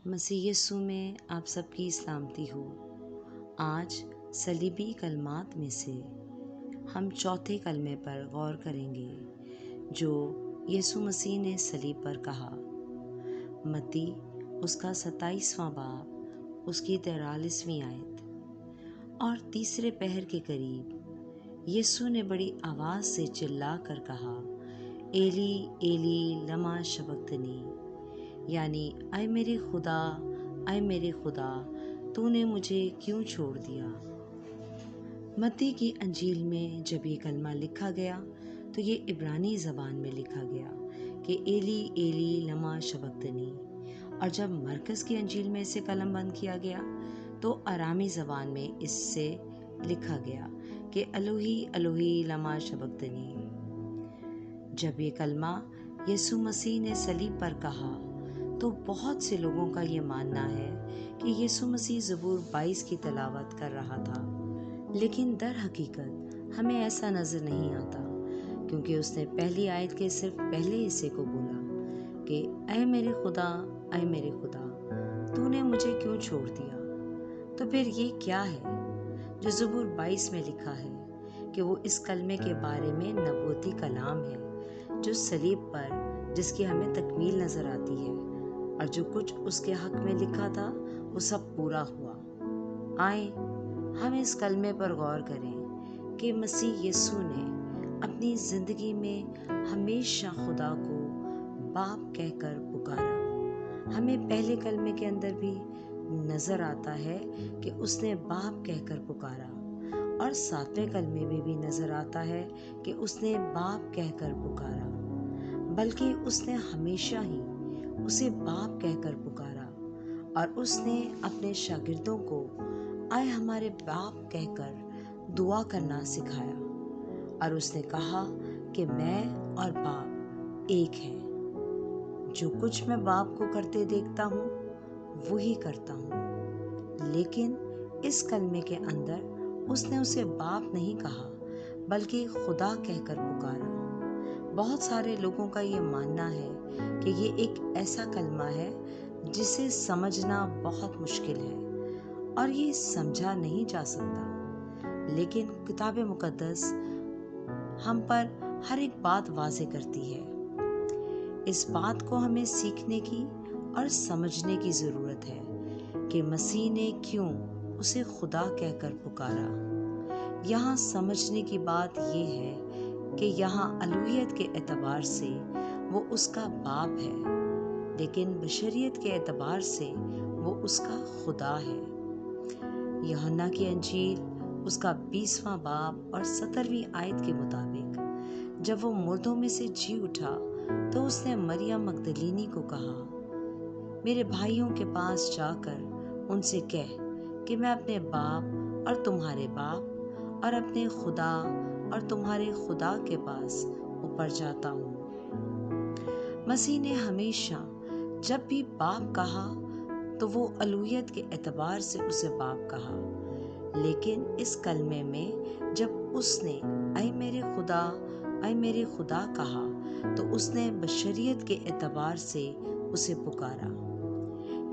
مسیح یسوع میں آپ سب کی سلامتی ہو۔ آج صلیبی کلمات میں سے ہم چوتھے کلمے پر غور کریں گے جو یسوع مسیح نے صلیب پر کہا۔ متی اس کا 27واں باب، اس کی 43ویں آیت۔ اور تیسرے پہر کے قریب یسوع نے بڑی آواز سے چلا کر کہا، ایلی ایلی لما شبقتنی، یعنی اے میرے خدا تو نے مجھے کیوں چھوڑ دیا۔ متی کی انجیل میں جب یہ کلمہ لکھا گیا تو یہ عبرانی زبان میں لکھا گیا کہ ایلی ایلی لما شبقتنی، اور جب مرکز کی انجیل میں اسے قلم بند کیا گیا تو آرامی زبان میں اس سے لکھا گیا کہ الوہی الوہی لما شبقتنی۔ جب یہ کلمہ یسوع مسیح نے صلیب پر کہا تو بہت سے لوگوں کا یہ ماننا ہے کہ یسوع مسیح زبور 22 کی تلاوت کر رہا تھا، لیکن در حقیقت ہمیں ایسا نظر نہیں آتا، کیونکہ اس نے پہلی آیت کے صرف پہلے حصے کو بولا کہ اے میرے خدا تو نے مجھے کیوں چھوڑ دیا۔ تو پھر یہ کیا ہے جو زبور 22 میں لکھا ہے کہ وہ اس کلمے کے بارے میں نبوتی کلام ہے جو صلیب پر جس کی ہمیں تکمیل نظر آتی ہے، اور جو کچھ اس کے حق میں لکھا تھا وہ سب پورا ہوا۔ آئیں ہم اس کلمے پر غور کریں کہ مسیح یسوع نے اپنی زندگی میں ہمیشہ خدا کو باپ کہہ کر پکارا۔ ہمیں پہلے کلمے کے اندر بھی نظر آتا ہے کہ اس نے باپ کہہ کر پکارا، اور 7ویں کلمے میں بھی نظر آتا ہے کہ اس نے باپ کہہ کر پکارا، بلکہ اس نے ہمیشہ ہی اسے باپ کہہ کر پکارا، اور اس نے اپنے شاگردوں کو اے ہمارے باپ کہہ کر دعا کرنا سکھایا، اور اس نے کہا کہ میں اور باپ ایک ہیں۔ جو کچھ میں باپ کو کرتے دیکھتا ہوں وہی کرتا ہوں۔ لیکن اس کلمے کے اندر اس نے اسے باپ نہیں کہا بلکہ خدا کہہ کر پکارا۔ بہت سارے لوگوں کا یہ ماننا ہے کہ یہ ایک ایسا کلمہ ہے جسے سمجھنا بہت مشکل ہے اور یہ سمجھا نہیں جا سکتا، لیکن کتاب مقدس ہم پر ہر ایک بات واضح کرتی ہے۔ اس بات کو ہمیں سیکھنے کی اور سمجھنے کی ضرورت ہے کہ مسیح نے کیوں اسے خدا کہہ کر پکارا۔ یہاں سمجھنے کی بات یہ ہے کہ یہاں الوہیت کے اعتبار سے وہ اس کا باپ ہے، لیکن بشریت کے اعتبار سے وہ اس کا خدا ہے۔ یوحنا کی انجیل اس کا 20واں باب اور 17ویں آیت کے مطابق جب وہ مردوں میں سے جی اٹھا تو اس نے مریم مگدلینی کو کہا، میرے بھائیوں کے پاس جا کر ان سے کہہ کہ میں اپنے باپ اور تمہارے باپ اور اپنے خدا اور تمہارے خدا کے پاس اوپر جاتا ہوں۔ مسیح نے ہمیشہ جب بھی باپ کہا تو وہ الوہیت کے اعتبار سے اسے باپ کہا، لیکن اس کلمے میں جب اس نے اے میرے خدا کہا تو اس نے بشریت کے اعتبار سے اسے پکارا،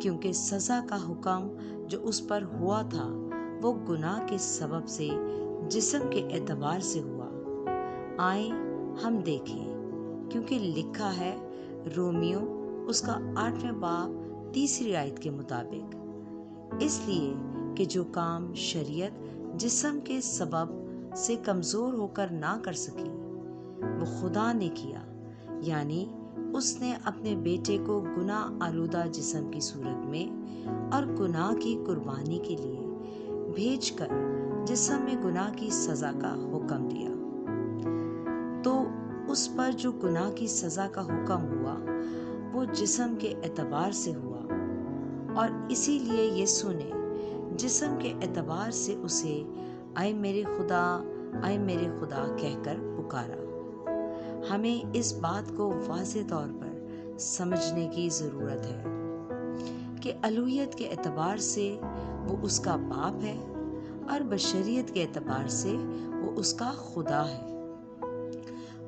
کیونکہ سزا کا حکم جو اس پر ہوا تھا وہ گناہ کے سبب سے جسم کے اعتبار سے ہوا۔ آئیں ہم دیکھیں، کیونکہ لکھا ہے رومیو اس کا 8واں باب 3 آیت کے مطابق، اس لیے کہ جو کام شریعت جسم کے سبب سے کمزور ہو کر نہ کر سکی وہ خدا نے کیا، یعنی اس نے اپنے بیٹے کو گناہ آلودہ جسم کی صورت میں اور گناہ کی قربانی کے لیے بھیج کر جسم میں گناہ کی سزا کا حکم دیا۔ تو اس پر جو گناہ کی سزا کا حکم ہوا وہ جسم کے اعتبار سے ہوا، اور اسی لیے یسوع نے جسم کے اعتبار سے اسے اے میرے خدا کہہ کر پکارا۔ ہمیں اس بات کو واضح طور پر سمجھنے کی ضرورت ہے کہ الوہیت کے اعتبار سے وہ اس کا باپ ہے اور بشریت کے اعتبار سے وہ اس کا خدا ہے،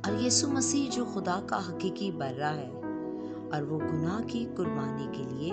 اور یسوع مسیح جو خدا کا حقیقی برہ ہے اور وہ گناہ کی قربانی کے لیے